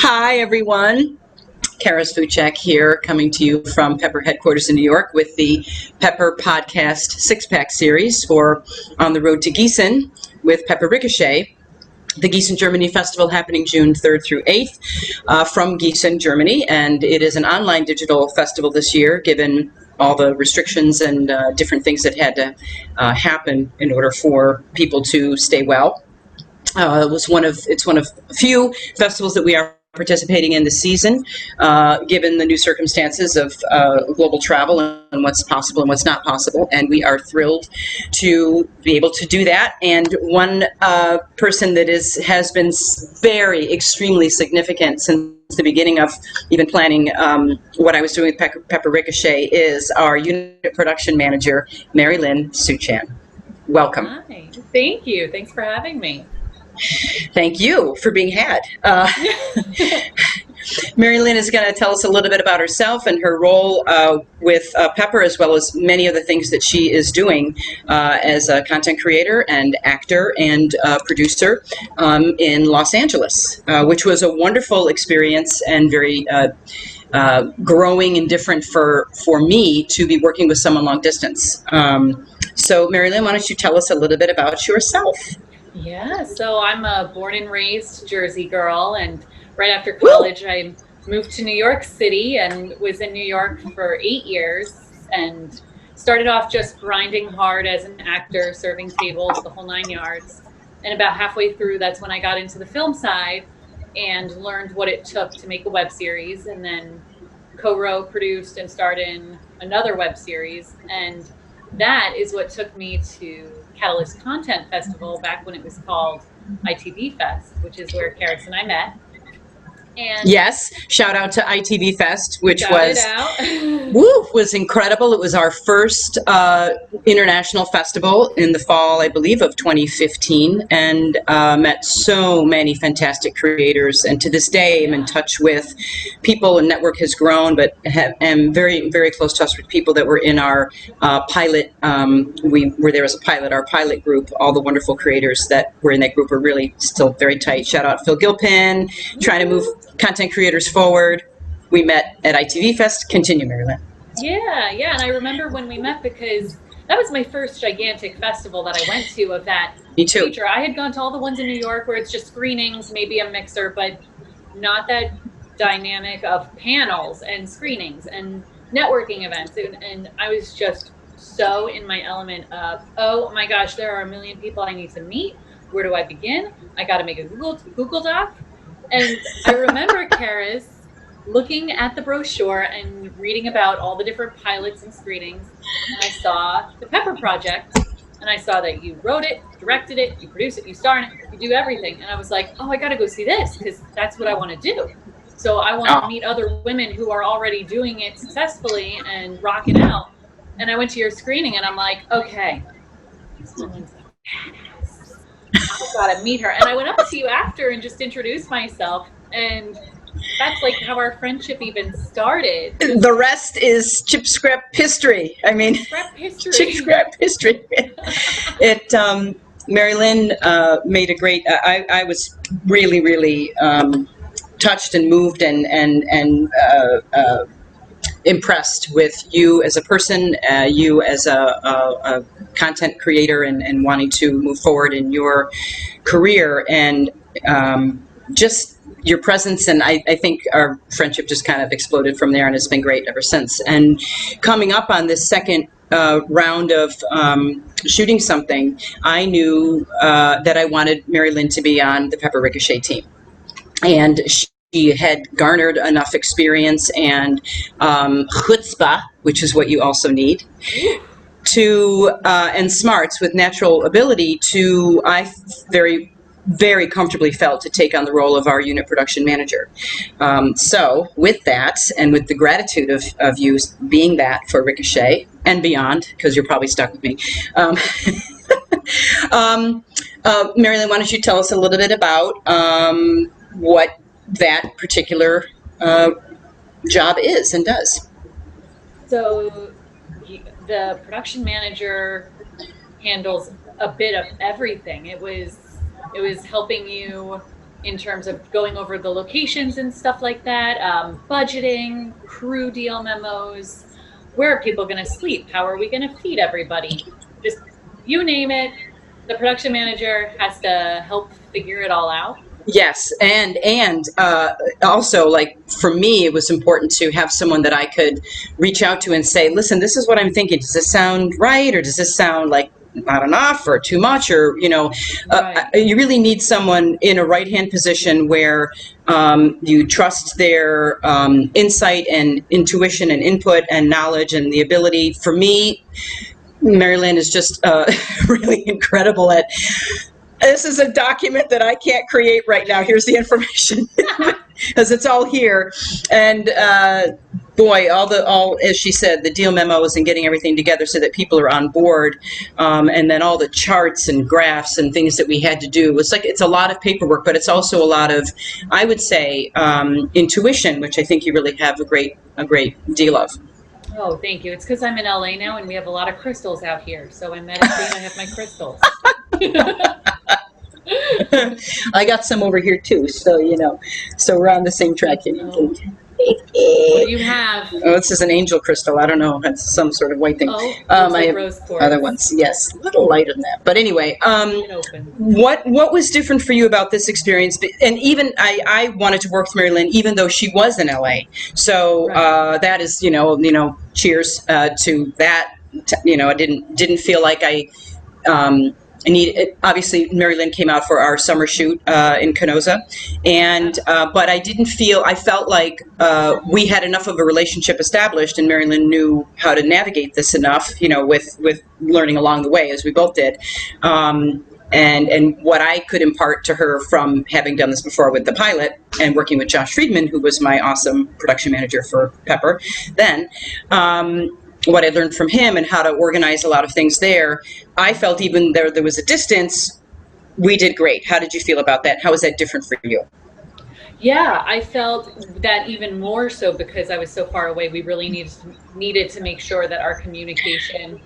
Hi, everyone. Caris Vujcec here, coming to you from Pepper headquarters in New York with the Pepper Podcast Six-Pack Series for On the Road to Giessen with Pepper Ricochet. The Giessen Germany Festival happening June 3rd through 8th from Giessen, Germany. And it is an online digital festival this year, given all the restrictions and different things that had to happen in order for people to stay well. It's one of a few festivals that we are participating in this season, given the new circumstances of global travel and what's possible and what's not possible. And we are thrilled to be able to do that. And one person that has been extremely significant since the beginning of even planning what I was doing with Pepper Ricochet is our unit production manager, MaryLynn Suchan. Welcome. Hi. Thank you. Thanks for having me. Thank you for being had. MaryLynn is going to tell us a little bit about herself and her role with Pepper, as well as many of the things that she is doing as a content creator and actor and producer in Los Angeles, which was a wonderful experience and very growing and different for me to be working with someone long distance. So MaryLynn, why don't you tell us a little bit about yourself? Yeah, so I'm a born and raised Jersey girl, and right after college I moved to New York City and was in New York for 8 years and started off just grinding hard as an actor, serving tables, the whole 9 yards. And about halfway through, that's when I got into the film side and learned what it took to make a web series, and then co-wrote, produced, and starred in another web series. And that is what took me to Catalyst Content Festival back when it was called ITV Fest, which is where Caris and I met. And yes, shout out to ITV Fest, which was was incredible. It was our first international festival in the fall, I believe, of 2015, and met so many fantastic creators. And to this day, I'm in touch with people, and network has grown, but am very, very close touch with people that were in our pilot. We were there as a pilot, our pilot group. All the wonderful creators that were in that group are really still very tight. Shout out Phil Gilpin, trying to move content creators forward. We met at ITV Fest. Continue, MaryLynn. Yeah, and I remember when we met because that was my first gigantic festival that I went to of that Me too. nature. I had gone to all the ones in New York where it's just screenings, maybe a mixer, but not that dynamic of panels and screenings and networking events. And I was just so in my element of, oh my gosh, there are a million people I need to meet. Where do I begin? I got to make a Google Doc. And I remember, Caris, looking at the brochure and reading about all the different pilots and screenings, and I saw the Pepper Project, and I saw that you wrote it, directed it, you produce it, you star in it, you do everything. And I was like, oh, I got to go see this because that's what I want to do. So I want to meet other women who are already doing it successfully and rock it out. And I went to your screening, and I'm like, okay, this woman's badass. I gotta meet her. And I went up to you after and just introduced myself, and that's like how our friendship even started. The rest is chip scrap history. I mean, chip scrap history. MaryLynn made a great. I was really, really touched and moved and impressed with you as a person, you as a content creator, and wanting to move forward in your career, and just your presence. And I think our friendship just kind of exploded from there, and it's been great ever since. And coming up on this second round of shooting something, I knew that I wanted MaryLynn to be on the Pepper Ricochet team. And she had garnered enough experience and chutzpah, which is what you also need, and smarts with natural ability to, I very, very comfortably felt, to take on the role of our unit production manager. So with that, and with the gratitude of you being that for Ricochet and beyond, because you're probably stuck with me, MaryLynn, why don't you tell us a little bit about what that particular job is and does? So the production manager handles a bit of everything. It was helping you in terms of going over the locations and stuff like that, budgeting, crew deal memos, where are people going to sleep? How are we going to feed everybody? Just you name it, the production manager has to help figure it all out. Yes, and also, like, for me, it was important to have someone that I could reach out to and say, listen, this is what I'm thinking. Does this sound right, or does this sound like not enough or too much, or Right. you really need someone in a right-hand position where you trust their insight and intuition and input and knowledge and the ability. For me, MaryLynn is just really incredible at. This is a document that I can't create right now. Here's the information, because it's all here. And boy, all as she said, the deal memos and getting everything together so that people are on board, and then all the charts and graphs and things that we had to do. It's a lot of paperwork, but it's also a lot of, I would say, intuition, which I think you really have a great deal of. Oh, thank you. It's because I'm in LA now and we have a lot of crystals out here. So I meditate, I have my crystals. I got some over here too, so so we're on the same track. What do you have? Oh, this is an angel crystal. I don't know. It's some sort of white thing. Oh, I have rose quartz. other ones. Yes, a little lighter than that. But anyway, Open. what was different for you about this experience? And even I wanted to work with MaryLynn, even though she was in LA. So Right. that is, cheers to that. I didn't feel like I need. Obviously, MaryLynn came out for our summer shoot in Canosa, and but I didn't feel. I felt like we had enough of a relationship established, and MaryLynn knew how to navigate this enough. With learning along the way, as we both did. And what I could impart to her from having done this before with the pilot and working with Josh Friedman, who was my awesome production manager for Pepper then. What I learned from him and how to organize a lot of things there, I felt even there was a distance, we did great. How did you feel about that? How was that different for you? Yeah, I felt that even more so because I was so far away. We really needed to make sure that our communication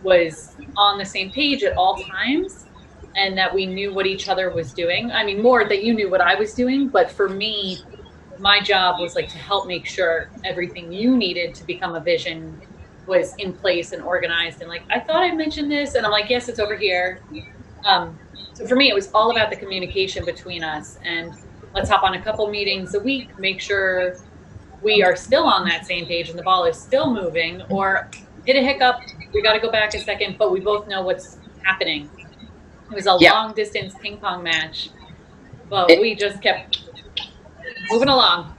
was on the same page at all times and that we knew what each other was doing. I mean, more that you knew what I was doing, but for me, my job was like to help make sure everything you needed to become a vision was in place and organized. And like, I thought I mentioned this, and I'm like, yes, it's over here. So for me, it was all about the communication between us, and let's hop on a couple meetings a week, make sure we are still on that same page and the ball is still moving, or hit a hiccup, we got to go back a second, but we both know what's happening. It was a long distance ping pong match, but we just kept moving along.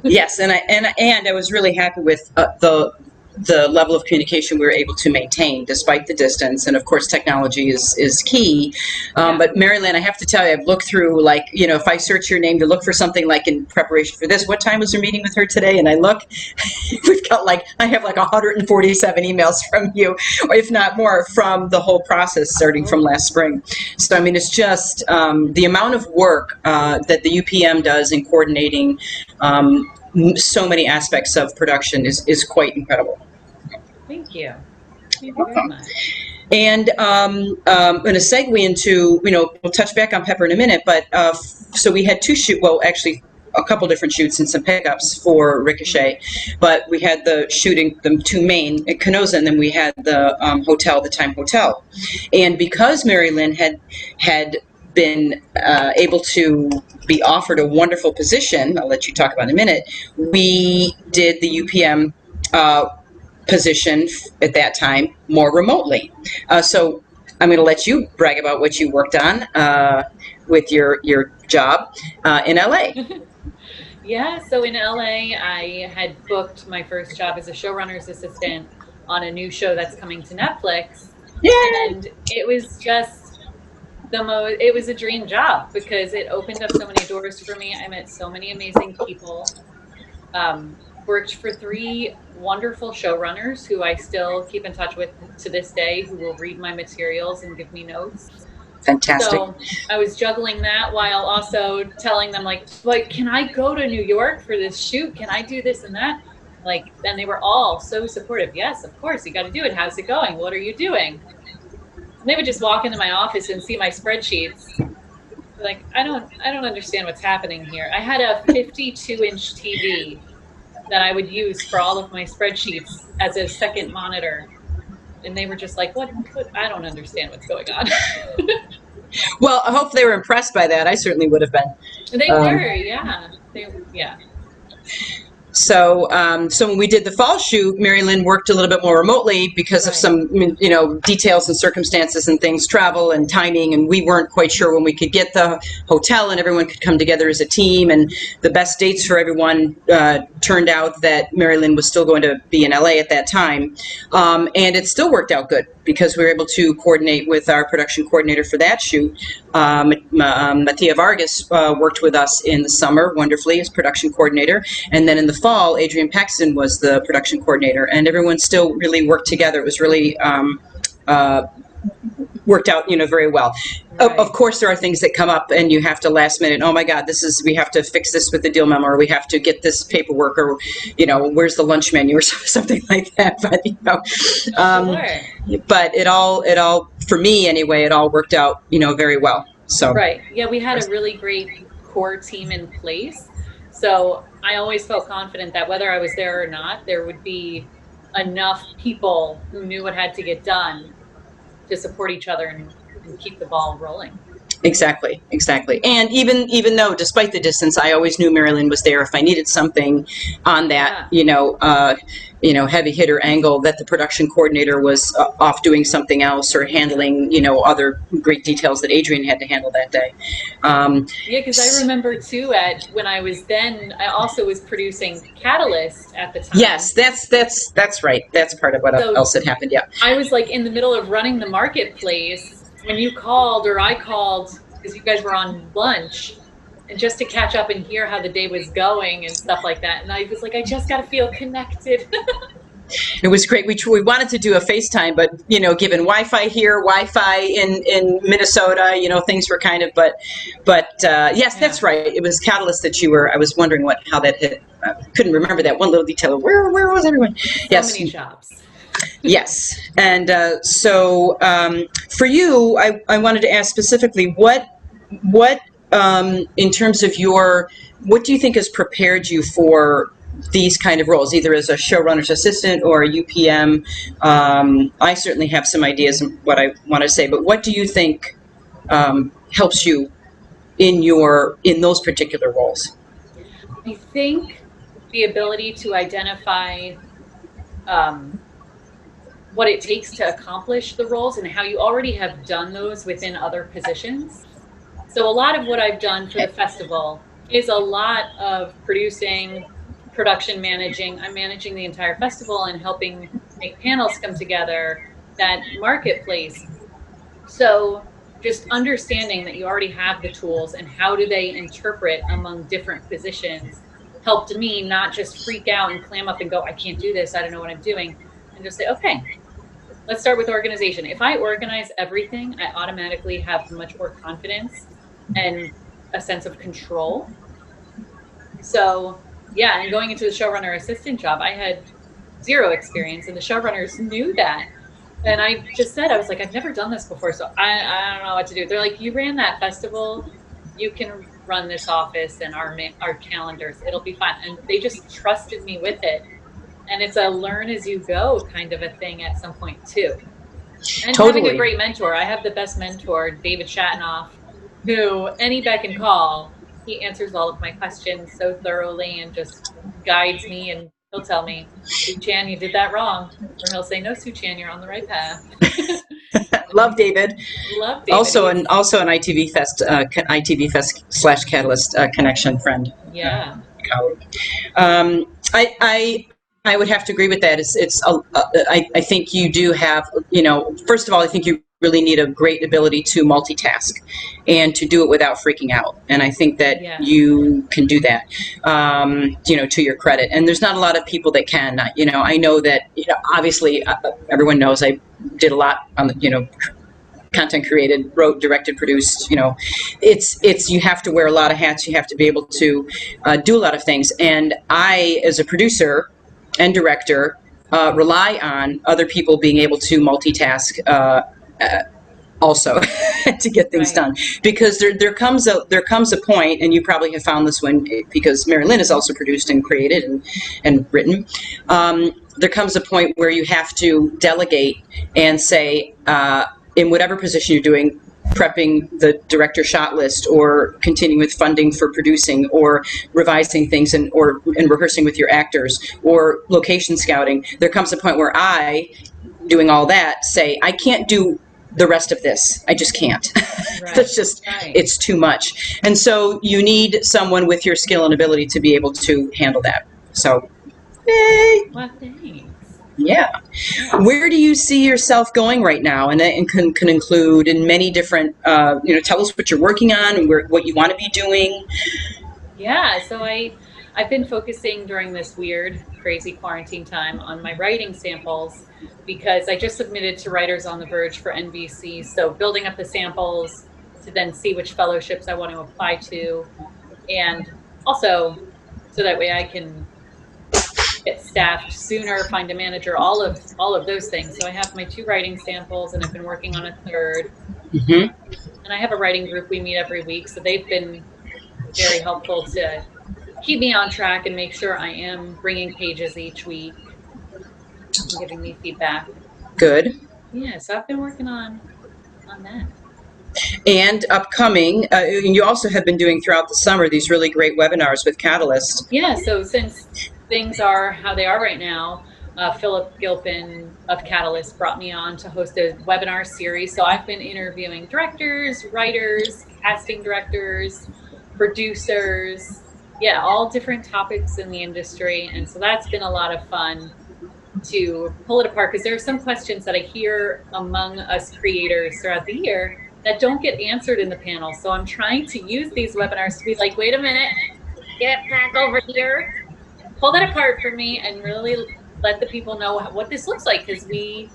Yes, and I was really happy with the level of communication we were able to maintain despite the distance, and of course technology is key. But MaryLynn, I have to tell you, I've looked through, like, if I search your name to look for something like in preparation for this, what time was your meeting with her today? And I look, I have like 147 emails from you, or if not more, from the whole process starting from last spring. So I mean, it's just the amount of work that the UPM does in coordinating so many aspects of production is quite incredible. Thank you. Thank you very much. And I'm going to segue into, we'll touch back on Pepper in a minute, but so we had actually a couple different shoots and some pickups for Ricochet, but we had the two main at Canosa, and then we had the the Time Hotel. And because MaryLynn had been able to be offered a wonderful position, I'll let you talk about in a minute, we did the UPM position at that time more remotely. So I'm going to let you brag about what you worked on with your job in LA. Yeah, so in LA, I had booked my first job as a showrunner's assistant on a new show that's coming to Netflix. Yeah. And it was just it was a dream job because it opened up so many doors for me. I met so many amazing people. Worked for 3 wonderful showrunners who I still keep in touch with to this day, who will read my materials and give me notes. Fantastic. So I was juggling that while also telling them like, can I go to New York for this shoot? Can I do this and that? And they were all so supportive. Yes, of course, you got to do it. How's it going? What are you doing? And they would just walk into my office and see my spreadsheets. Like, I don't understand what's happening here. I had a 52-inch TV that I would use for all of my spreadsheets as a second monitor. And they were just like, what I don't understand what's going on. Well, I hope they were impressed by that. I certainly would have been. They were, yeah. Yeah. So when we did the fall shoot, MaryLynn worked a little bit more remotely because of some, details and circumstances and things, travel and timing, and we weren't quite sure when we could get the hotel and everyone could come together as a team. And the best dates for everyone turned out that MaryLynn was still going to be in LA at that time, and it still worked out good because we were able to coordinate with our production coordinator for that shoot. Mattia Vargas worked with us in the summer wonderfully as production coordinator, and then in the fall, Adrian Paxton was the production coordinator, and everyone still really worked together. It was really worked out, very well. Right. Of course, there are things that come up, and you have to last minute. Oh my God, we have to fix this with the deal memo, or we have to get this paperwork, or where's the lunch menu, or something like that. But Sure. But it all for me anyway, it all worked out, very well. So right, yeah, we had a really great core team in place. So I always felt confident that whether I was there or not, there would be enough people who knew what had to get done to support each other and keep the ball rolling. Exactly. And even though, despite the distance, I always knew MaryLynn was there if I needed something on that, heavy hitter angle, that the production coordinator was off doing something else or handling, other great details that Adrian had to handle that day. Yeah, because I remember too, when I also was producing Catalyst at the time. Yes, that's right. That's part of what else had happened. Yeah. I was like in the middle of running the marketplace when you called, or I called, because you guys were on lunch, and just to catch up and hear how the day was going and stuff like that. And I was like, I just got to feel connected. It was great. We wanted to do a FaceTime, but given Wi-Fi here, Wi-Fi in Minnesota, things were kind of. But yes, that's right. It was Catalyst that I was wondering how that hit. Couldn't remember that one little detail. Where was everyone? So many shops. Yes, and so for you, I wanted to ask specifically what in terms of what do you think has prepared you for these kind of roles, either as a showrunner's assistant or a UPM? I certainly have some ideas of what I want to say, but what do you think helps you in those particular roles? I think the ability to identify what it takes to accomplish the roles and how you already have done those within other positions. So a lot of what I've done for the festival is a lot of producing, production managing. I'm managing the entire festival and helping make panels come together, that marketplace. So just understanding that you already have the tools and how do they interpret among different positions helped me not just freak out and clam up and go, I can't do this, I don't know what I'm doing, and just say, okay, let's start with organization. If I organize everything, I automatically have much more confidence and a sense of control. So yeah, and going into the showrunner assistant job, I had zero experience, and the showrunners knew that. And I just said, I was like, I've never done this before, so I don't know what to do. They're like, you ran that festival, you can run this office and our calendars, it'll be fine. And they just trusted me with it. And it's a learn as you go kind of a thing at some point too. And totally. Having a great mentor. I have the best mentor, David Shatanoff, who any beck and call, he answers all of my questions so thoroughly and just guides me, and he'll tell me, Suchan, you did that wrong. Or he'll say, no, Suchan, you're on the right path. Love David. Love David. Also an ITV Fest / Catalyst connection friend. Yeah. I would have to agree with that. I think you do have, first of all, I think you really need a great ability to multitask and to do it without freaking out. And I think that you can do that, to your credit. And there's not a lot of people that can. I know that, obviously, everyone knows I did a lot on the, content created, wrote, directed, produced. It's you have to wear a lot of hats. You have to be able to do a lot of things. And I, as a producer and director, rely on other people being able to multitask also to get things done, because there comes a point, and you probably have found this one because MaryLynn has also produced and created and written. There comes a point where you have to delegate and say, in whatever position you're doing, prepping the director shot list, or continuing with funding for producing, or revising things, and rehearsing with your actors, or location scouting. There comes a point where I, doing all that, say, I can't do the rest of this. I just can't. That's just, it's too much. And so you need someone with your skill and ability to be able to handle that. So, yay. Well, thanks. Yeah. Where do you see yourself going right now? And that can include in many different, tell us what you're working on and what you want to be doing. Yeah, so I've been focusing during this weird, crazy quarantine time on my writing samples, because I just submitted to Writers on the Verge for NBC. So building up the samples to then see which fellowships I want to apply to, and also so that way I can get staffed sooner, find a manager, all of those things. So I have my 2 writing samples, and I've been working on a 3rd. Mm-hmm. And I have a writing group. We meet every week, so they've been very helpful to keep me on track and make sure I am bringing pages each week and giving me feedback. Good. Yeah, so I've been working on that. And upcoming, you also have been doing throughout the summer these really great webinars with Catalyst. Yeah, so since things are how they are right now, Philip Gilpin of Catalyst brought me on to host a webinar series. So I've been interviewing directors, writers, casting directors, producers, all different topics in the industry. And so that's been a lot of fun to pull it apart, because there are some questions that I hear among us creators throughout the year that don't get answered in the panel. So I'm trying to use these webinars to be like, wait a minute, get back over here, pull that apart for me, and really let the people know what this looks like, because we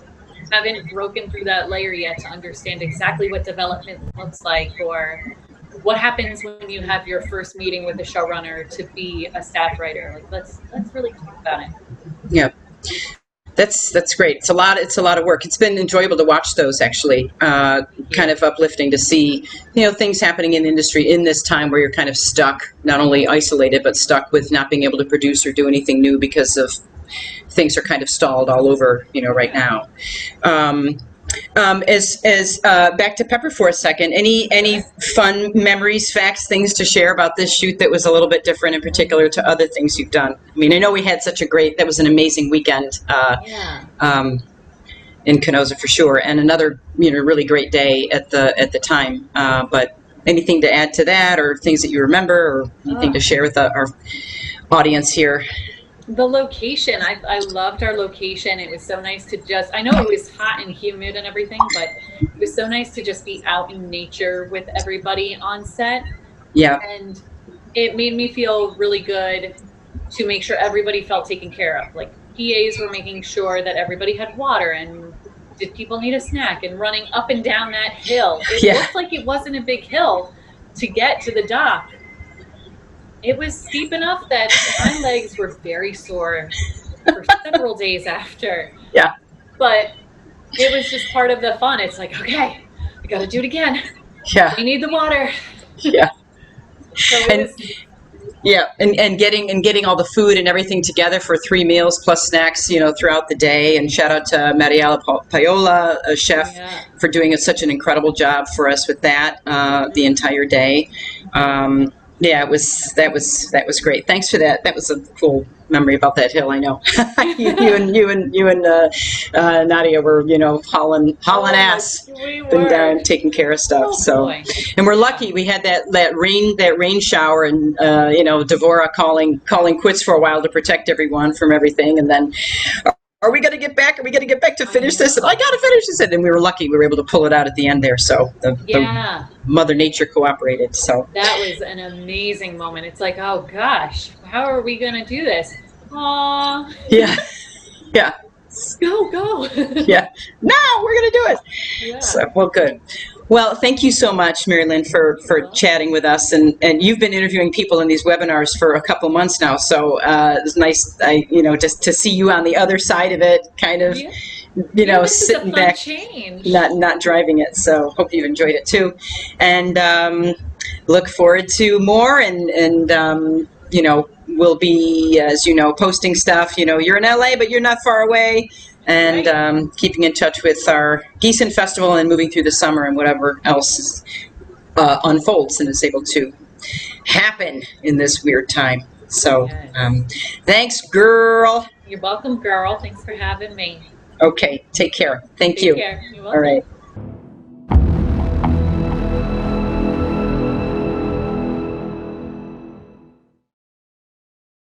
haven't broken through that layer yet to understand exactly what development looks like, or what happens when you have your first meeting with the showrunner to be a staff writer. Like, let's really talk about it. Yeah. That's great. It's a lot of work. It's been enjoyable to watch those, actually. Kind of uplifting to see, things happening in the industry in this time where you're kind of stuck, not only isolated, but stuck with not being able to produce or do anything new because of things are kind of stalled all over, right now. As back to Pepper for a second, any fun memories, facts, things to share about this shoot that was a little bit different in particular to other things you've done? I mean, I know we had that was an amazing weekend in Canosa for sure, and another, really great day at the time. But anything to add to that, or things that you remember, or anything to share with our audience here? The location, I loved our location. It was so nice to I know it was hot and humid and everything, but it was so nice to just be out in nature with everybody on set. Yeah. And it made me feel really good to make sure everybody felt taken care of. Like, PAs were making sure that everybody had water, and did people need a snack, and running up and down that hill. It looked like it wasn't a big hill to get to the dock. It was steep enough that my legs were very sore for several days after. Yeah. But it was just part of the fun. It's like, okay, I got to do it again. Yeah. We need the water. Yeah. So and getting all the food and everything together for 3 meals plus snacks, throughout the day. And shout out to Mariela Paola, a chef, for doing such an incredible job for us with that the entire day. That was great. Thanks for that. That was a cool memory about that hill. I know you and Nadia were hauling ass, been down taking care of stuff. And we're lucky we had that rain shower, and Devora calling quits for a while to protect everyone from everything, and then. Are we going to get back? Are we going to get back to finish this? And I got to finish this. And we were lucky. We were able to pull it out at the end there. So the Mother Nature cooperated. So that was an amazing moment. It's like, oh, gosh, how are we going to do this? Aww. Yeah. Yeah. Go. Yeah. No, we're going to do it. Yeah. So, well, good. Well, thank you so much, MaryLynn, for chatting with us. And you've been interviewing people in these webinars for a couple months now. So it's nice, just to see you on the other side of it, kind of This is a sitting fun back, change. not driving it. So hope you've enjoyed it too, and look forward to more. And we'll be, as posting stuff. You're in LA, but you're not far away, and Right. keeping in touch with our Giessen Festival and moving through the summer and whatever else unfolds and is able to happen in this weird time. So Yes. thanks, girl. You're welcome, girl. Thanks for having me. Okay, take care. Thank Take you. care. You're All welcome. right.